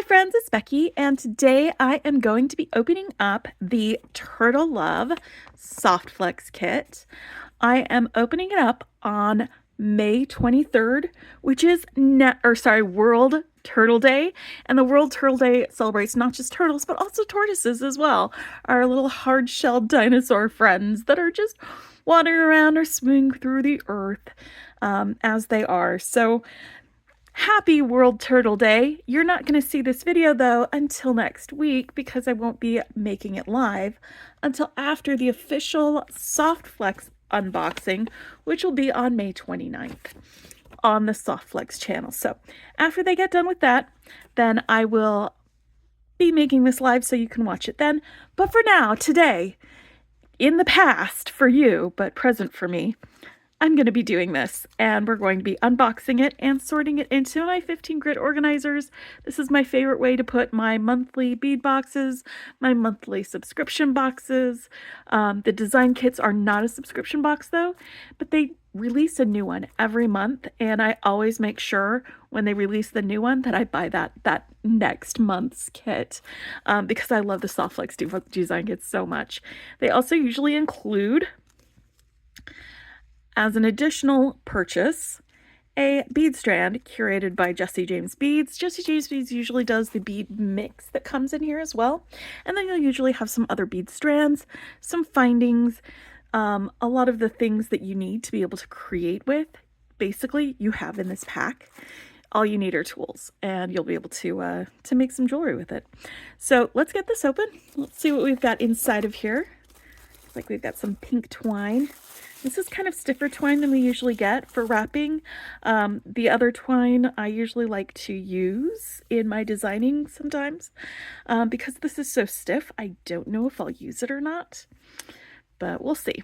friends, it's Becky, and today I am going to be opening up the Turtle Love Softflex kit. I am opening it up on May 23rd, which is World Turtle Day, and the World Turtle Day celebrates not just turtles but also tortoises as well, our little hard-shelled dinosaur friends that are just wandering around or swimming through the earth as they are. So happy World Turtle Day. You're not going to see this video though until next week because I won't be making it live until after the official Softflex unboxing, which will be on May 29th on the Softflex channel. So after they get done with that, then I will be making this live so you can watch it then. But for now, today, in the past for you, but present for me, I'm going to be doing this, and we're going to be unboxing it and sorting it into my 15 grit organizers. This is my favorite way to put my monthly bead boxes, my monthly subscription boxes. The design kits are not a subscription box though, but they release a new one every month, and I always make sure when they release the new one that I buy that next month's kit because I love the Softflex design kits so much. They also usually include, as an additional purchase, a bead strand curated by Jesse James Beads. Jesse James Beads usually does the bead mix that comes in here as well. And then you'll usually have some other bead strands, some findings, a lot of the things that you need to be able to create with. Basically, you have in this pack. All you need are tools, and you'll be able to make some jewelry with it. So let's get this open. Let's see what we've got inside of here. Looks like we've got some pink twine. This is kind of stiffer twine than we usually get for wrapping. The other twine I usually like to use in my designing sometimes. Because this is so stiff, I don't know if I'll use it or not, but we'll see.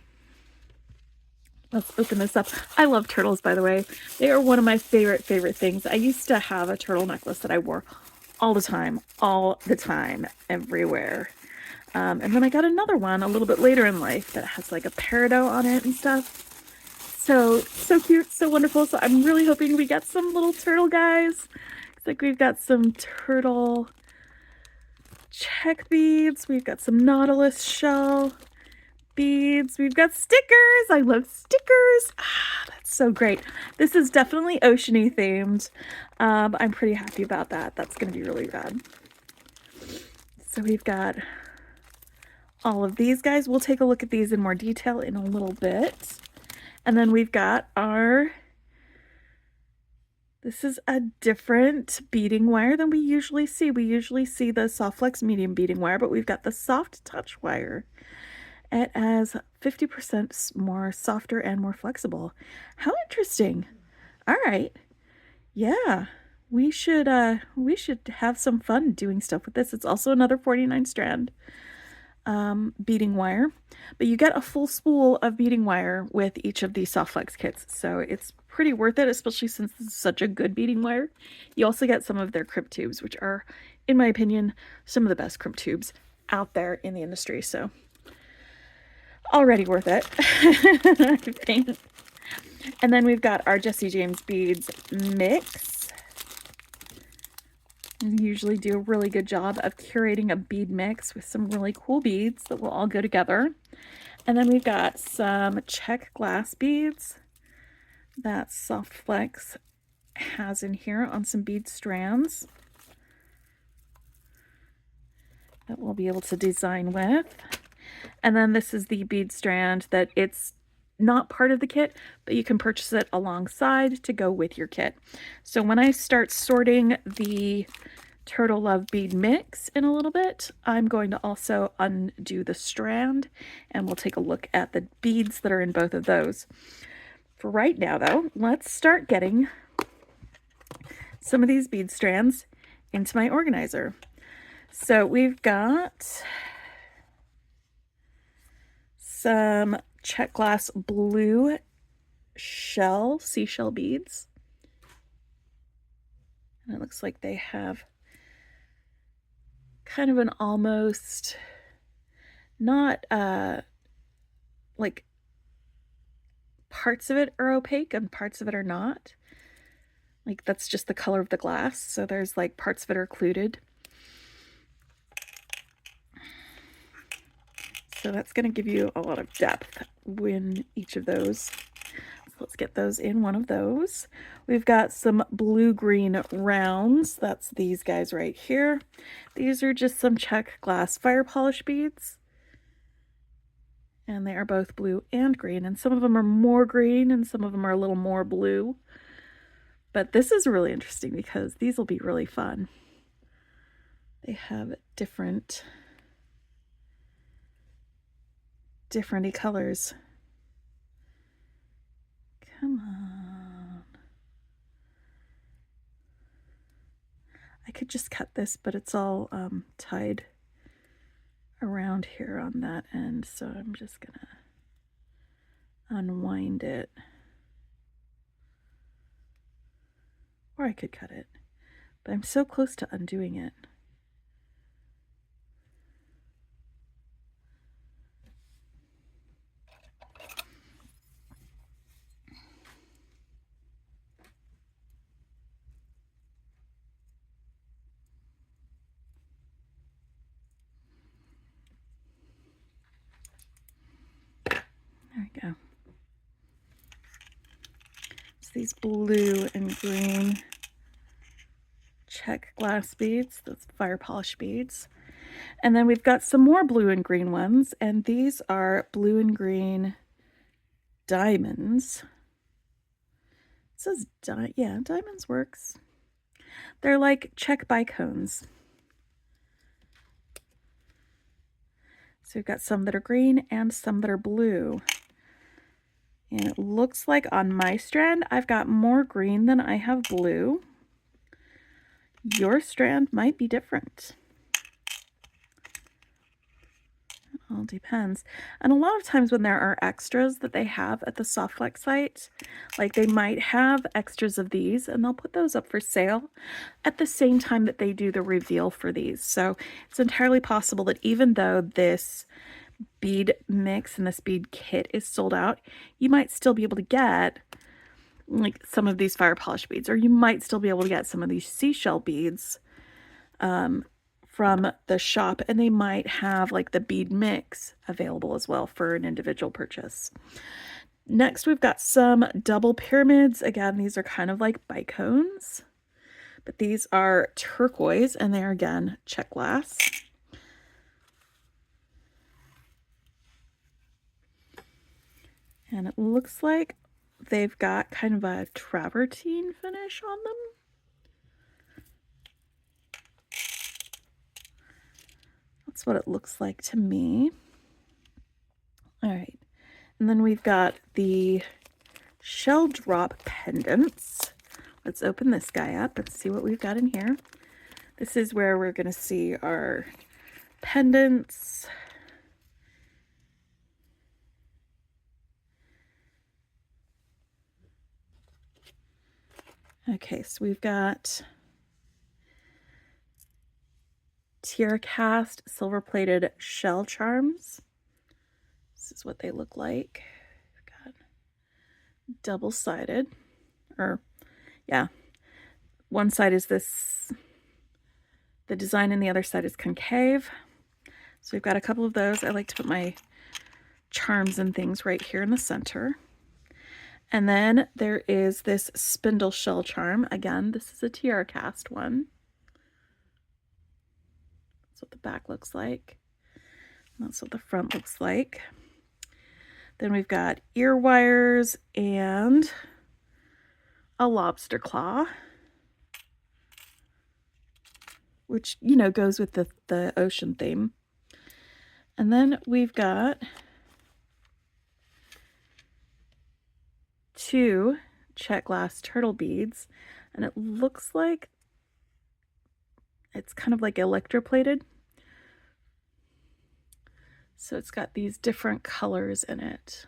Let's open this up. I love turtles, by the way. They are one of my favorite things. I used to have a turtle necklace that I wore all the time, everywhere. And then I got another one a little bit later in life that has like a peridot on it and stuff. So cute, so wonderful. So I'm really hoping we get some little turtle guys. Looks like we've got some turtle check beads. We've got some nautilus shell beads. We've got stickers. I love stickers. That's so great. This is definitely oceany themed. I'm pretty happy about that. That's going to be really rad. So we've got all of these guys. We'll take a look at these in more detail in a little bit. And then we've got this is a different beading wire than we usually see. We usually see the Softflex medium beading wire, but we've got the soft touch wire. It has 50% more softer and more flexible. How interesting. All right. Yeah. We should have some fun doing stuff with this. It's also another 49 strand beading wire, but you get a full spool of beading wire with each of these Softflex kits, so it's pretty worth it, especially since this is such a good beading wire. You also get some of their crimp tubes, which are, in my opinion, some of the best crimp tubes out there in the industry, so already worth it. I think. And then we've got our Jesse James Beads mix. We usually do a really good job of curating a bead mix with some really cool beads that will all go together. And then we've got some check glass beads that Softflex has in here on some bead strands that we'll be able to design with. And then this is the bead strand that it's not part of the kit, but you can purchase it alongside to go with your kit. So when I start sorting the Turtle Love bead mix in a little bit, I'm going to also undo the strand, and we'll take a look at the beads that are in both of those. For right now though, let's start getting some of these bead strands into my organizer. So we've got some check glass blue seashell beads. And it looks like they have kind of an almost, not like parts of it are opaque and parts of it are not. Like that's just the color of the glass. So there's like parts of it are occluded So that's going to give you a lot of depth in each of those. So let's get those in one of those. We've got some blue-green rounds. That's these guys right here. These are just some check glass fire polish beads. And they are both blue and green. And some of them are more green and some of them are a little more blue. But this is really interesting because these will be really fun. They have different colors. Come on. I could just cut this, but it's all tied around here on that end, so I'm just gonna unwind it. Or I could cut it, but I'm so close to undoing it. There we go. It's these blue and green check glass beads, those fire polish beads. And then we've got some more blue and green ones, and these are blue and green diamonds. It says, yeah, diamonds works. They're like check bicones. So we've got some that are green and some that are blue. And it looks like on my strand, I've got more green than I have blue. Your strand might be different. It all depends. And a lot of times when there are extras that they have at the Softflex site, like they might have extras of these and they'll put those up for sale at the same time that they do the reveal for these. So it's entirely possible that even though this bead mix and this bead kit is sold out, you might still be able to get like some of these fire polish beads, or you might still be able to get some of these seashell beads from the shop, and they might have like the bead mix available as well for an individual purchase. Next, we've got some double pyramids. Again, these are kind of like bicones, but these are turquoise and they're again check glass. And it looks like they've got kind of a travertine finish on them. That's what it looks like to me. All right. And then we've got the shell drop pendants. Let's open this guy up and see what we've got in here. This is where we're going to see our pendants. Okay, so we've got tiara cast silver-plated shell charms. This is what they look like. We've got double-sided, or yeah, one side is this, the design, and the other side is concave. So we've got a couple of those. I like to put my charms and things right here in the center. And then there is this spindle shell charm. Again, this is a tiara cast one. That's what the back looks like. And that's what the front looks like. Then we've got ear wires and a lobster claw, which, you know, goes with the ocean theme. And then we've got two check glass turtle beads, and it looks like it's kind of like electroplated. So it's got these different colors in it.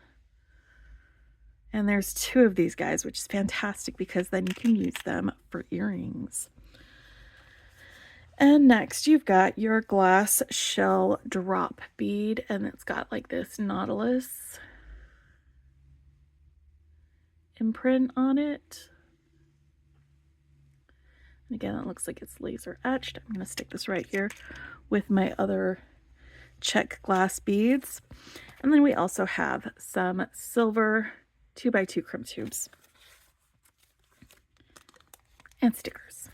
And there's two of these guys, which is fantastic because then you can use them for earrings. And next you've got your glass shell drop bead, and it's got like this nautilus imprint on it. And again, it looks like it's laser etched. I'm going to stick this right here with my other check glass beads. And then we also have some silver 2x2 chrome tubes and stickers.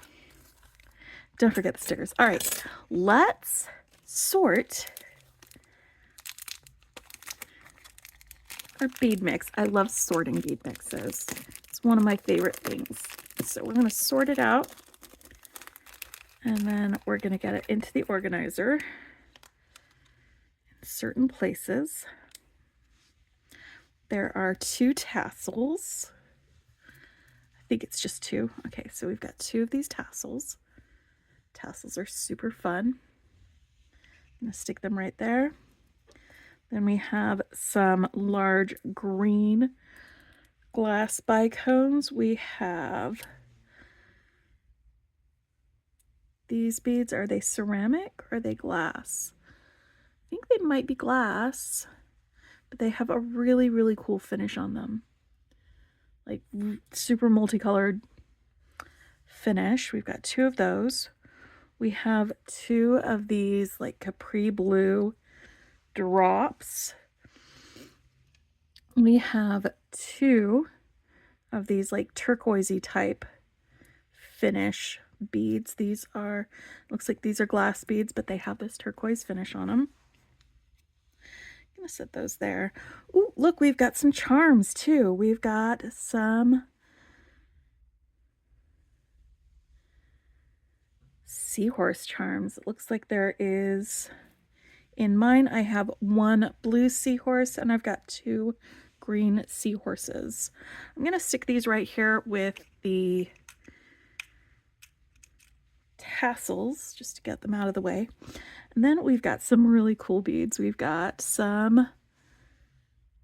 Don't forget the stickers. All right, let's sort our bead mix. I love sorting bead mixes. It's one of my favorite things. So we're going to sort it out, and then we're going to get it into the organizer in certain places. There are 2 tassels. I think it's just 2. Okay, so we've got 2 of these tassels. Tassels are super fun. I'm going to stick them right there. Then we have some large green glass bicones. We have these beads. Are they ceramic or are they glass? I think they might be glass, but they have a really, really cool finish on them. Like super multicolored finish. We've got 2 of those. We have 2 of these like capri blue drops. We have 2 of these like turquoisey type finish beads. These are, looks like these are glass beads, but they have this turquoise finish on them. I'm gonna set those there. Ooh, look, we've got some charms too. We've got some seahorse charms. It looks like there is, in mine I have 1 blue seahorse and I've got 2 green seahorses. I'm gonna stick these right here with the tassels just to get them out of the way. And then we've got some really cool beads. We've got some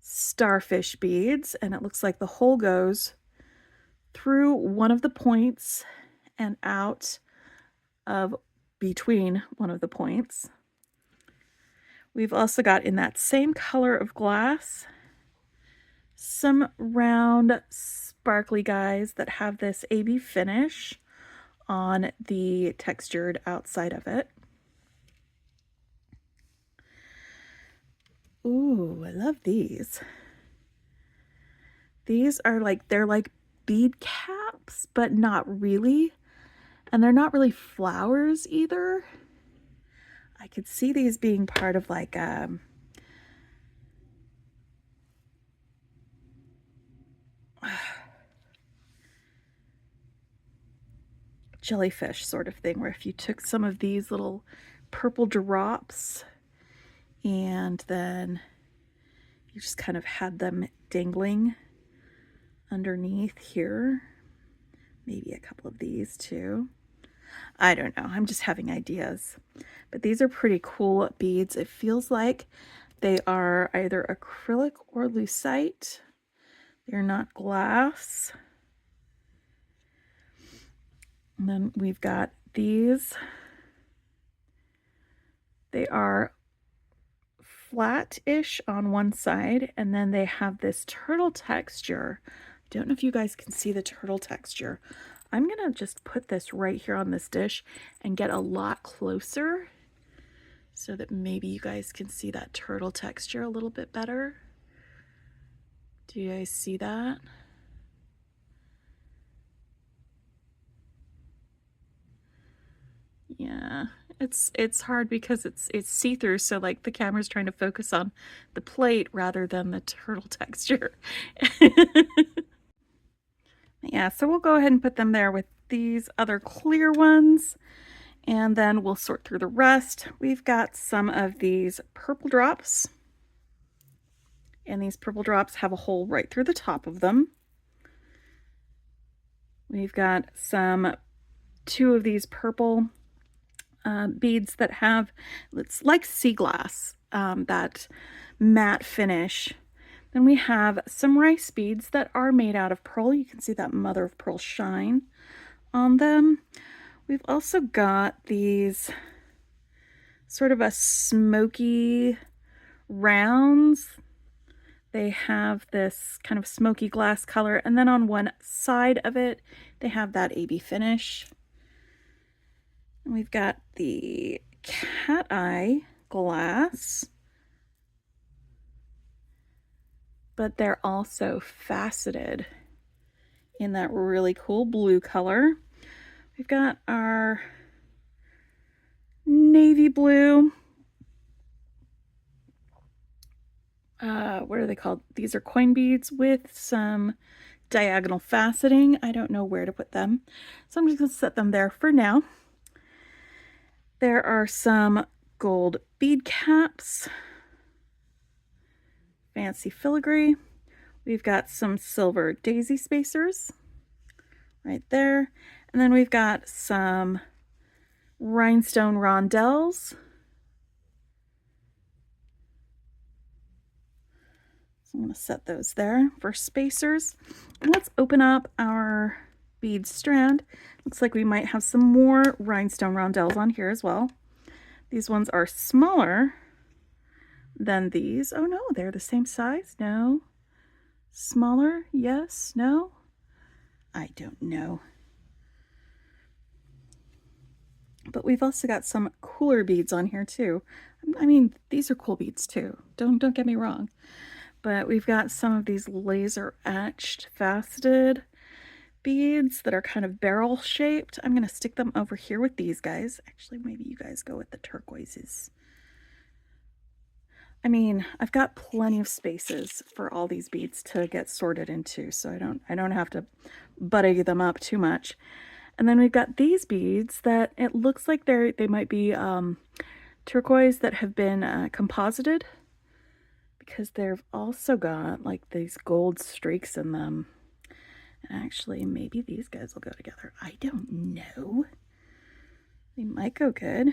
starfish beads, and it looks like the hole goes through one of the points and out of between one of the points. We've also got, in that same color of glass, some round sparkly guys that have this AB finish on the textured outside of it. Ooh, I love these. These are like, they're like bead caps, but not really. And they're not really flowers either. I could see these being part of like jellyfish sort of thing, where if you took some of these little purple drops and then you just kind of had them dangling underneath here, maybe a couple of these too. I don't know, I'm just having ideas. But these are pretty cool beads. It feels like they are either acrylic or lucite. They're not glass. And then we've got these. They are flat-ish on one side, and then they have this turtle texture. Don't know if you guys can see the turtle texture. I'm gonna just put this right here on this dish and get a lot closer so that maybe you guys can see that turtle texture a little bit better. Do you guys see that? Yeah, it's hard because it's see-through, so like the camera's trying to focus on the plate rather than the turtle texture. Yeah, so we'll go ahead and put them there with these other clear ones, and then we'll sort through the rest. We've got some of these purple drops, and these purple drops have a hole right through the top of them. We've got some 2 of these purple beads that have, it's like sea glass, that matte finish. Then we have some rice beads that are made out of pearl. You can see that mother of pearl shine on them. We've also got these sort of a smoky rounds. They have this kind of smoky glass color, and then on one side of it they have that AB finish. And we've got the cat eye glass, but they're also faceted in that really cool blue color. We've got our navy blue. What are they called? These are coin beads with some diagonal faceting. I don't know where to put them, so I'm just going to set them there for now. There are some gold bead caps, fancy filigree. We've got some silver daisy spacers right there. And then we've got some rhinestone rondelles. So I'm going to set those there for spacers. And let's open up our bead strand. Looks like we might have some more rhinestone rondelles on here as well. These ones are smaller than these. Oh no, they're the same size. No. Smaller? Yes? No? I don't know. But we've also got some cooler beads on here too. I mean, these are cool beads too. Don't get me wrong. But we've got some of these laser etched faceted beads that are kind of barrel shaped. I'm going to stick them over here with these guys. Actually, maybe you guys go with the turquoises. I mean, I've got plenty of spaces for all these beads to get sorted into, so I don't have to buddy them up too much. And then we've got these beads that it looks like they might be turquoise that have been composited, because they've also got like these gold streaks in them. And actually, maybe these guys will go together. I don't know. They might go good.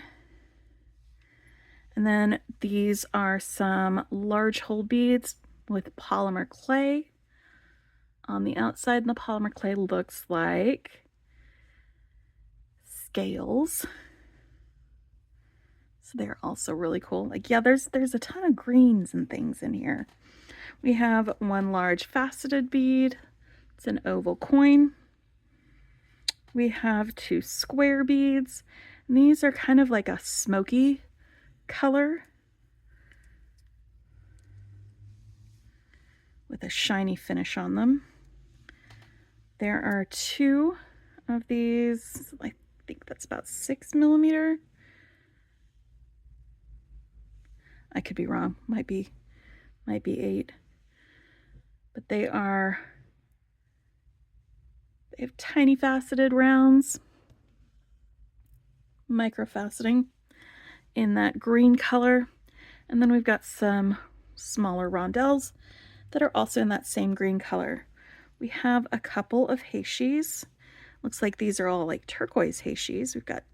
And then these are some large hole beads with polymer clay on the outside, and the polymer clay looks like scales. So they're also really cool. Like, yeah, there's a ton of greens and things in here. We have one large faceted bead. It's an oval coin. We have two square beads. And these are kind of like a smoky color with a shiny finish on them. There are two of these. I think that's about 6mm. I could be wrong. Might be 8. But they have tiny faceted rounds, micro faceting in that green color. And then we've got some smaller rondelles that are also in that same green color. We have a couple of heishis. Looks like these are all like turquoise heishis. We've got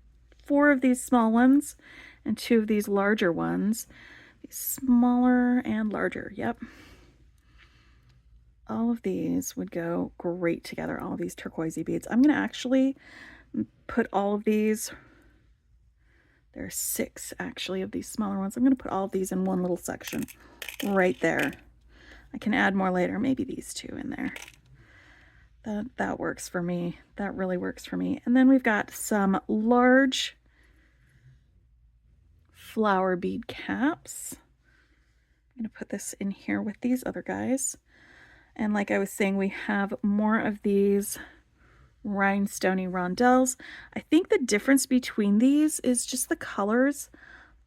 4 of these small ones and 2 of these larger ones. These smaller and larger, yep. All of these would go great together, all of these turquoisey beads. I'm going to actually put all of these, there are 6 actually of these smaller ones. I'm going to put all of these in one little section right there. I can add more later, maybe these 2 in there. That works for me. That really works for me. And then we've got some large flower bead caps. I'm going to put this in here with these other guys. And like I was saying, we have more of these rhinestone rondelles. I think the difference between these is just the colors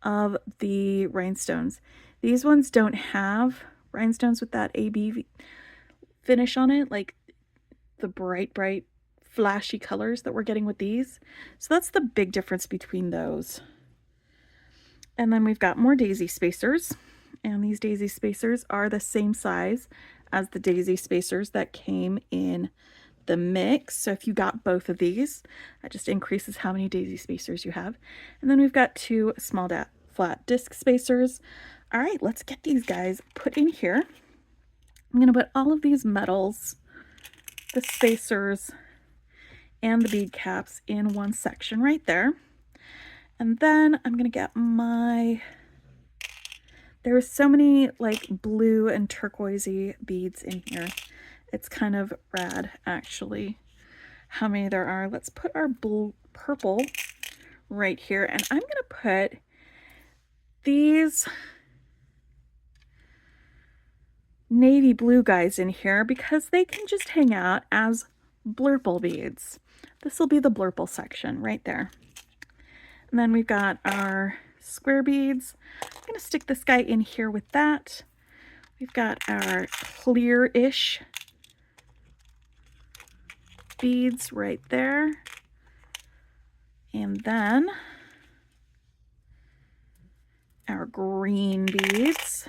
of the rhinestones. These ones don't have rhinestones with that AB finish on it, like the bright flashy colors that we're getting with these. So that's the big difference between those. And then we've got more daisy spacers, and these daisy spacers are the same size as the daisy spacers that came in the mix. So if you got both of these, that just increases how many daisy spacers you have. And then we've got 2 small flat disc spacers. All right, let's get these guys put in here. I'm going to put all of these metals, the spacers, and the bead caps in one section right there. And then I'm going to get there's so many like blue and turquoisey beads in here. It's kind of rad, actually, how many there are. Let's put our purple right here, and I'm going to put these navy blue guys in here because they can just hang out as blurple beads. This will be the blurple section right there. And then we've got our square beads. I'm going to stick this guy in here with that. We've got our clear-ish beads right there. And then our green beads.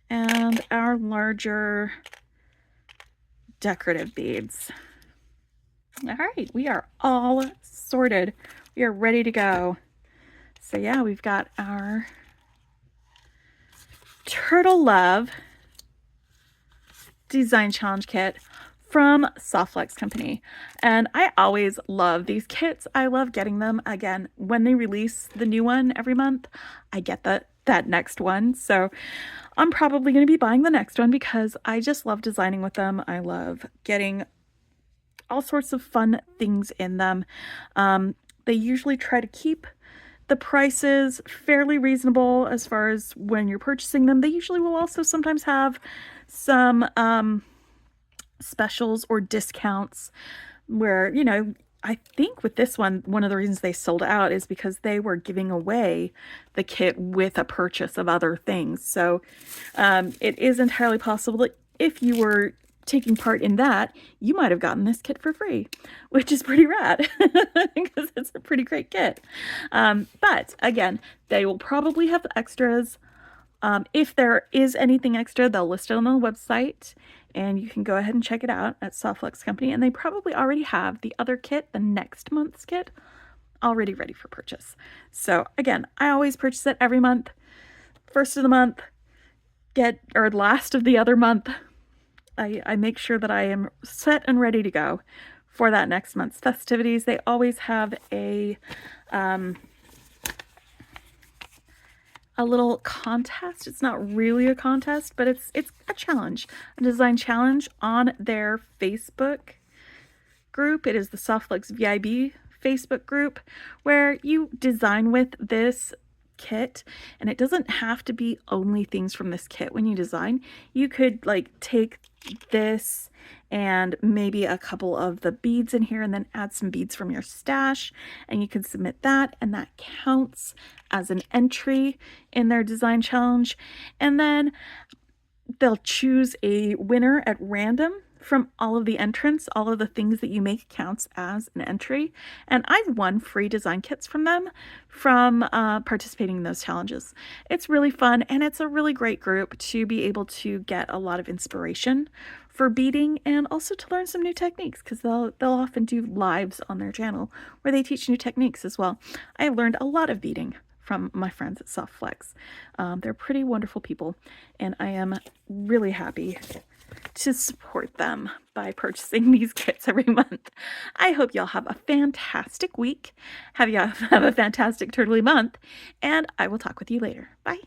And our larger decorative beads. All right, we are all sorted. We are ready to go. So yeah, we've got our Turtle Love Design Challenge Kit from Softflex Company. And I always love these kits. I love getting them. Again, when they release the new one every month, I get that next one. So I'm probably going to be buying the next one because I just love designing with them. I love getting all sorts of fun things in them. They usually try to keep the prices fairly reasonable as far as when you're purchasing them. They usually will also sometimes have some specials or discounts where, you know, I think with this one of the reasons they sold out is because they were giving away the kit with a purchase of other things. So it is entirely possible that if you were taking part in that, you might have gotten this kit for free, which is pretty rad because it's a pretty great kit. But again, they will probably have extras. If there is anything extra, they'll list it on the website and you can go ahead and check it out at Softflex Company. And they probably already have the other kit, the next month's kit, already ready for purchase. So again, I always purchase it every month. First of the month, or last of the other month, I make sure that I am set and ready to go for that next month's festivities. They always have a little contest. It's not really a contest, but it's a challenge, a design challenge on their Facebook group. It is the Softflex VIB Facebook group where you design with this kit, and it doesn't have to be only things from this kit. When you design, you could like take this and maybe a couple of the beads in here and then add some beads from your stash, and you can submit that, and that counts as an entry in their design challenge. And then they'll choose a winner at random from all of the entrants. All of the things that you make counts as an entry, and I've won free design kits from them from participating in those challenges. It's really fun, and it's a really great group to be able to get a lot of inspiration for beading and also to learn some new techniques, because they'll often do lives on their channel where they teach new techniques as well. I have learned a lot of beading from my friends at Softflex. They're pretty wonderful people, and I am really happy to support them by purchasing these kits every month. I hope y'all have a fantastic week. Have a fantastic turtley month, and I will talk with you later. Bye.